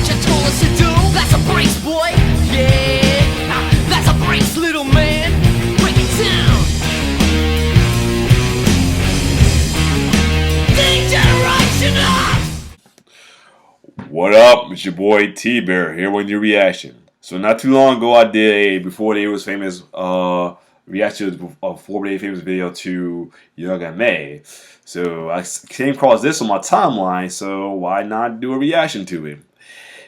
what you told us to do. That's a brace, boy. Yeah, that's a brace, little man. Break it down. Degeneration up. What up? It's your boy T-Bear here with your reaction. So not too long ago, I did a before they was famous reaction to a before they famous video to Young and May. So I came across this on my timeline. So why not do a reaction to it?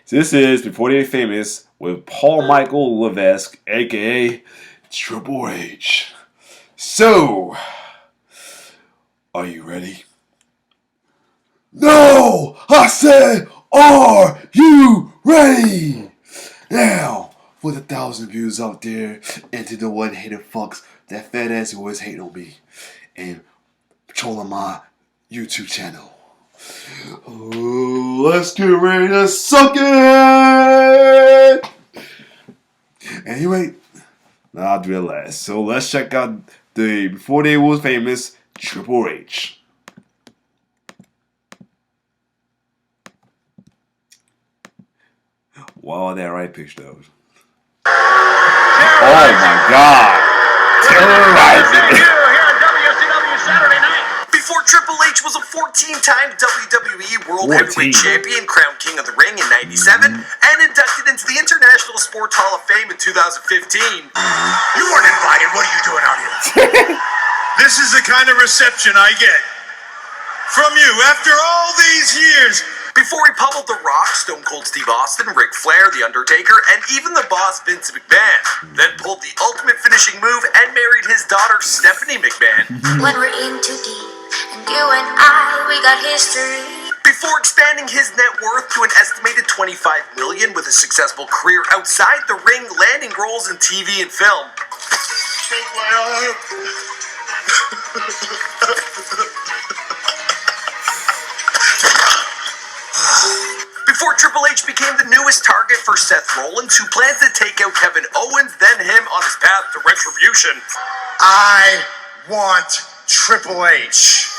So this is before they famous with Paul Michael Levesque, aka Triple H. So are you ready? No, I said, are you ready? Now, for the 1,000 views out there, and to the one hated fucks, that fat ass who always hate on me, and patrolling my YouTube channel. Ooh, let's get ready to suck it! Anyway, now I'll do it last. So let's check out the before they was famous Triple H. Wow, that right picture though. Oh my God! Terrorizing! Here on WCW Saturday night. Before Triple H was a 14-time WWE World Heavyweight Champion, crowned King of the Ring in '97, and inducted into the International Sports Hall of Fame in 2015. You weren't invited. What are you doing out here? This is the kind of reception I get from you after all these years. Before he pummeled The Rock, Stone Cold Steve Austin, Ric Flair, The Undertaker, and even the boss Vince McMahon, then pulled the ultimate finishing move and married his daughter Stephanie McMahon. When we're in too deep, and you and I, we got history. Before expanding his net worth to an estimated $25 million with a successful career outside the ring, landing roles in TV and film. Take my arm. Before Triple H became the newest target for Seth Rollins, who plans to take out Kevin Owens, then him on his path to retribution. I want Triple H.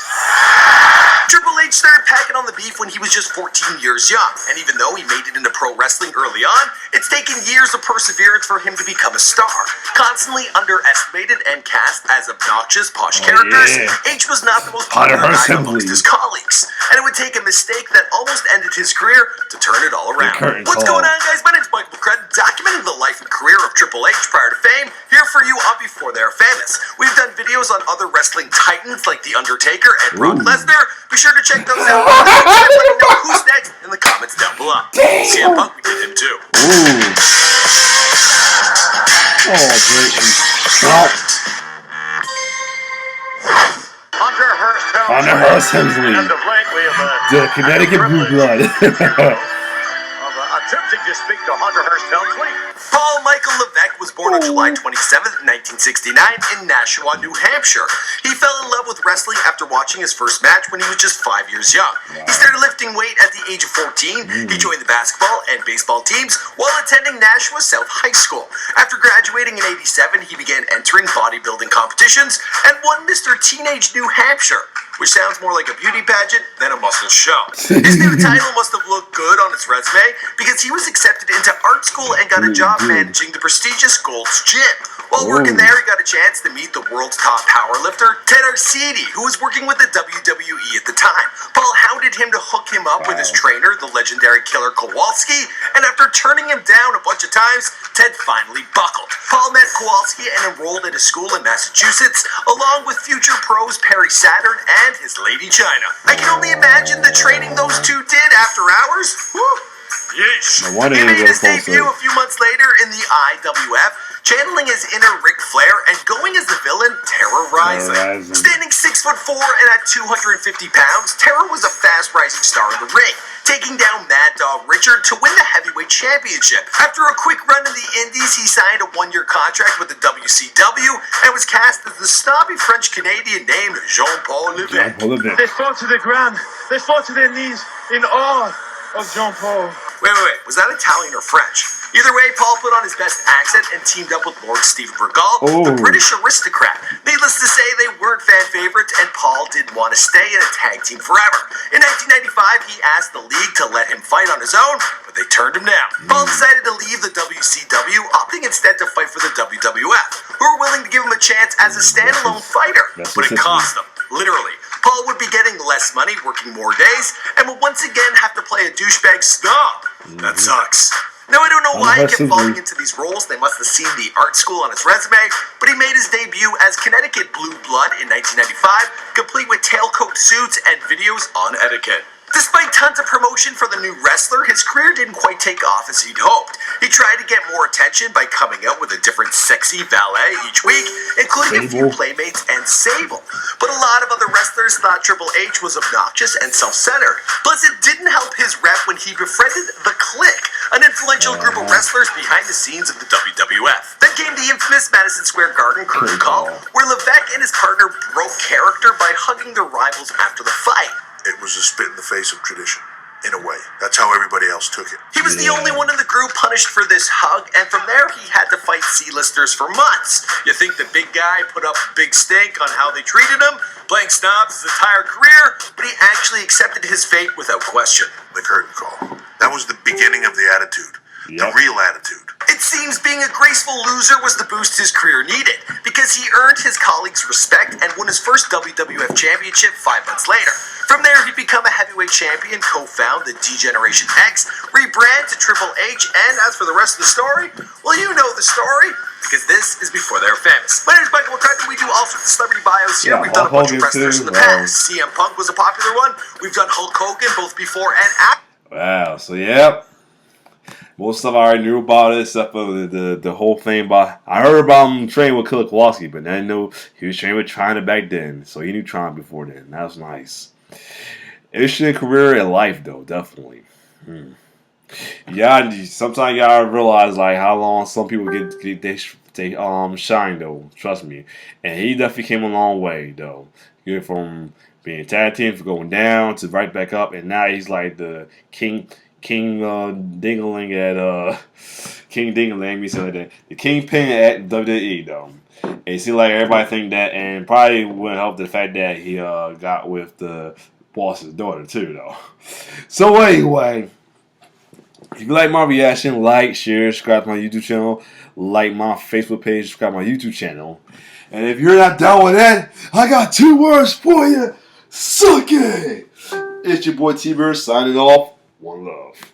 Triple H started packing on the beef when he was just 14 years young, and even though he made it into pro wrestling early on, it's taken years of perseverance for him to become a star. Constantly underestimated and cast as obnoxious, posh characters, H was not the most popular guy amongst his colleagues, and it would take a mistake that almost ended his career to turn it all around. What's going on, guys? My name's Michael McCrudden, documenting the life and career of Triple H prior to fame, here for you on Before They're Famous. We've done videos on other wrestling titans like The Undertaker and Brock Lesnar. Be sure to check those out. Let me know who's next in the comments down below. CM Punk, we did him too. Hunter Hearst Helmsley. As of late, we have The Connecticut Blue Blood. attempting to speak to Hunter Hearst Helmsley. Paul Michael Levesque was born on July 27th, 1969 in Nashua, New Hampshire. He fell in love with wrestling after watching his first match when he was just 5 years young. He started lifting weight at the age of 14. He joined the basketball and baseball teams while attending Nashua South High School. After graduating in '87, he began entering bodybuilding competitions and won Mr. Teenage New Hampshire, which sounds more like a beauty pageant than a muscle show. His new title must have looked good on his resume because he was accepted into art school and got a job managing the prestigious Gold's Gym. While working there, he got a chance to meet the world's top powerlifter, Ted Arcidi, who was working with the WWE at the time. Paul hounded him to hook him up with his trainer, the legendary Killer Kowalski, and after turning him down a bunch of times, Ted finally buckled. Paul met Kowalski and enrolled at a school in Massachusetts, along with future pros Perry Saturn and his lady China. I can only imagine the training those two did after hours. Woo! Yes. No He made his debut a few months later in the IWF, channeling his inner Ric Flair and going as the villain Terrorizing. Standing 6'4" and at 250 pounds, Terror was a fast rising star in the ring, taking down Mad Dog Richard to win the heavyweight championship. After a quick run in the Indies, he signed a one-year contract with the WCW and was cast as the snobby French-Canadian named Jean-Paul Levesque. They fall to the ground. They fall to their knees in awe of Jean-Paul. Wait. Was that Italian or French? Either way, Paul put on his best accent and teamed up with Lord Stephen Bergal, the Oh. British aristocrat. Needless to say, they weren't fan favorites, and Paul didn't want to stay in a tag team forever. In 1995, he asked the league to let him fight on his own, but they turned him down. Paul decided to leave the WCW, opting instead to fight for the WWF, who were willing to give him a chance as a standalone fighter, but it cost him. Literally. Paul would be getting less money, working more days, and would once again have to play a douchebag snob. That sucks. Now, I don't know why he kept falling into these roles. They must have seen the art school on his resume, but he made his debut as Connecticut Blue Blood in 1995, complete with tailcoat suits and videos on etiquette. Despite tons of promotion for the new wrestler, his career didn't quite take off as he'd hoped. He tried to get more attention by coming out with a different sexy valet each week, including a few playmates and Sable. But a lot of other wrestlers thought Triple H was obnoxious and self-centered. Plus, it didn't help his rep when he befriended The Clique, an influential group of wrestlers behind the scenes of the WWF. Then came the infamous Madison Square Garden curtain call, where Levesque and his partner broke character by hugging their rivals after the fight. It was a spit in the face of tradition, in a way. That's how everybody else took it. He was the only one in the group punished for this hug, and from there he had to fight C-listers for months. You think the big guy put up a big stink on how they treated him, playing snobs his entire career, but he actually accepted his fate without question. The curtain call. That was the beginning of the attitude. The real attitude. It seems being a graceful loser was the boost his career needed, because he earned his colleagues' respect and won his first WWF championship 5 months later. From there, he'd become a heavyweight champion, co-found the D-Generation X, rebrand to Triple H, and as for the rest of the story, well, you know the story, because this is before they were famous. My name is Michael McCarthy. We do all sorts of celebrity bios here. We've done a bunch of wrestlers in the past. CM Punk was a popular one. We've done Hulk Hogan, both before and after. Wow. So, yep. Most stuff I already knew about it, except for the whole thing about... I heard about him training with Killer Kowalski, but I didn't know he was training with China back then. So he knew China before then. That was nice. Interesting career in life, though, definitely. Yeah, sometimes you gotta realize like how long some people they shine, though. Trust me. And he definitely came a long way, though. Good from being a tag team, from going down to right back up, and now he's like the King Dingaling at King Dingaling, me say like that. The Kingpin at WWE though. And it seems like everybody think that, and probably wouldn't help the fact that he got with the boss's daughter too though. So anyway, if you like my reaction, like, share, subscribe to my YouTube channel, like my Facebook page, subscribe to my YouTube channel. And if you're not down with that, I got 2 words for you. Suck it! It's your boy T-Bird signing off. One love.